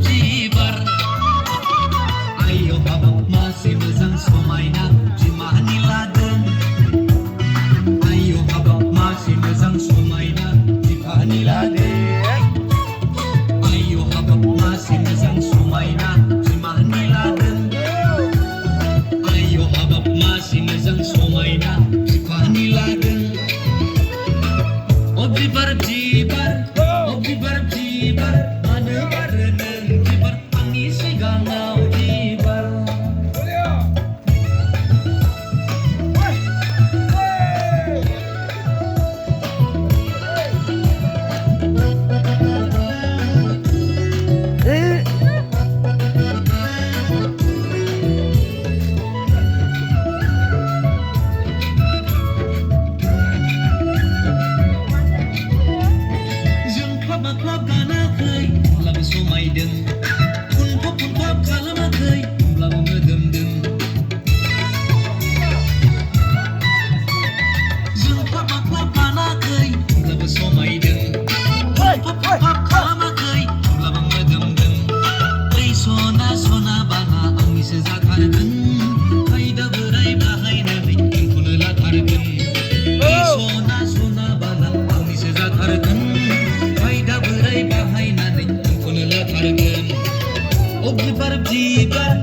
बिबार आयौ हाबाब मासे मोजां समायना बिमानि लादों आयौ हाबाब मासे मोजां समायना बिफानि लादों आयौ हाबाब मासे मोजां समायना बिमानि लादों आयौ हाबाब मासे मोजां समायना बिफानि लादों अ बिबार बिबार अ बिबार बिबार मानो बारो नों बिबार आंनि सिगाङाव बिबार जोंख्लाब गानाखै होमब्लाबो समायदों फुनफब खालामाखै होमब्लाबो मोदोमदों जोंख्लाब गानाखै होमब्लाबो समायदों फुनफब खालामाखै होमब्लाबो मोदोमदों ओइ सना सना बाला आंनिसो जाथारगोन खायदा बोराय बाहायनानै आंखौनो लाथारगोन ओइ सना सना बाला आंनिसो जाथारगोन खायदा बोराय बाहायनानै आंखौनो लाथारगोन अ बिबार बिबार